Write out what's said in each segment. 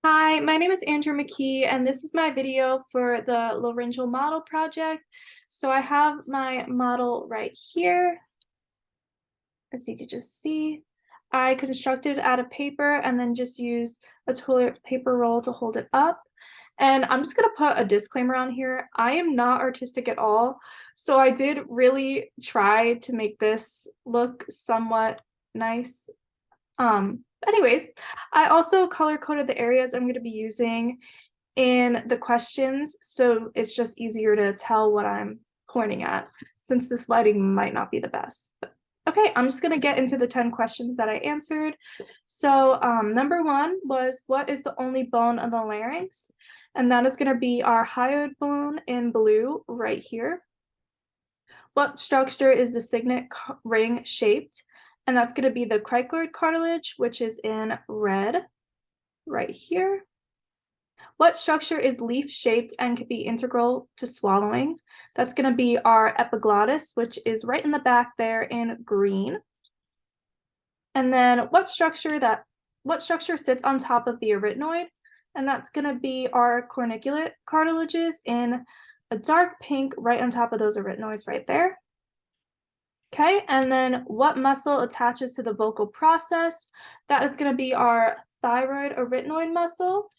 Hi, my name is Andrew McKee, and this is my video for the Laryngeal model project. So I have my model right here, as you could just see. I constructed out of paper and then just used a toilet paper roll to hold it up. And I'm just gonna put a disclaimer on here. I am not artistic at all, so I did really try to make this look somewhat nice. Anyways, I also color coded the areas I'm going to be using in the questions, so it's just easier to tell what I'm pointing at, since this lighting might not be the best. But, okay, I'm just going to get into the 10 questions that I answered. So number one was, what is the only bone of the larynx? And that is going to be our hyoid bone in blue right here. What structure is the signet ring shaped? And that's going to be the cricoid cartilage, which is in red right here. What structure is leaf shaped and can be integral to swallowing? That's going to be our epiglottis, which is right in the back there in green. And then what structure sits on top of the arytenoid? And that's going to be our corniculate cartilages in a dark pink right on top of those arytenoids right there. Okay, and then what muscle attaches to the vocal process? That is going to be our thyroid arytenoid muscle,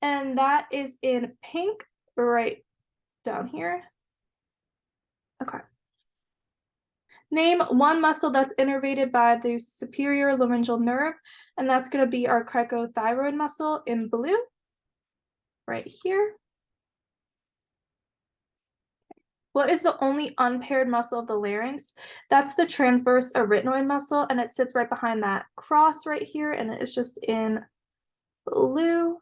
and that is in pink right down here. Okay. Name one muscle that's innervated by the superior laryngeal nerve, and that's going to be our cricothyroid muscle in blue right here. What is the only unpaired muscle of the larynx? That's the transverse arytenoid muscle, and it sits right behind that cross right here, and it is just in blue.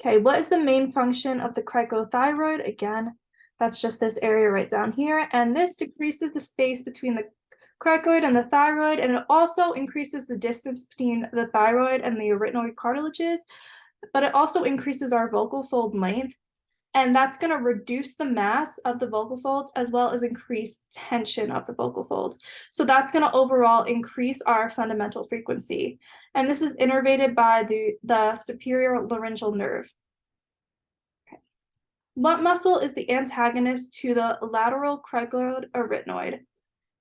Okay, what is the main function of the cricothyroid? Again, that's just this area right down here, and this decreases the space between the cricoid and the thyroid, and it also increases the distance between the thyroid and the arytenoid cartilages, but it also increases our vocal fold length. And that's going to reduce the mass of the vocal folds as well as increase tension of the vocal folds. So that's going to overall increase our fundamental frequency. And this is innervated by the superior laryngeal nerve. Okay. What muscle is the antagonist to the lateral cricoid arytenoid?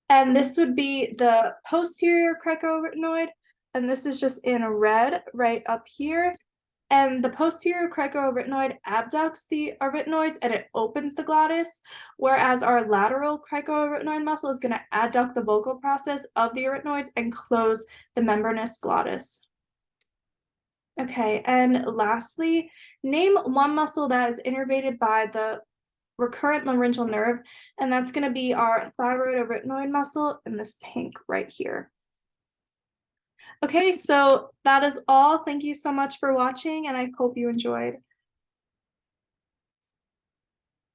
And this would be the posterior cricoarytenoid. And this is just in red right up here. And the posterior cricoarytenoid abducts the arytenoids and it opens the glottis, whereas our lateral cricoarytenoid muscle is going to adduct the vocal process of the arytenoids and close the membranous glottis. Okay, and lastly, name one muscle that is innervated by the recurrent laryngeal nerve, and that's going to be our thyroid arytenoid muscle in this pink right here. Okay, so that is all. Thank you so much for watching, and I hope you enjoyed.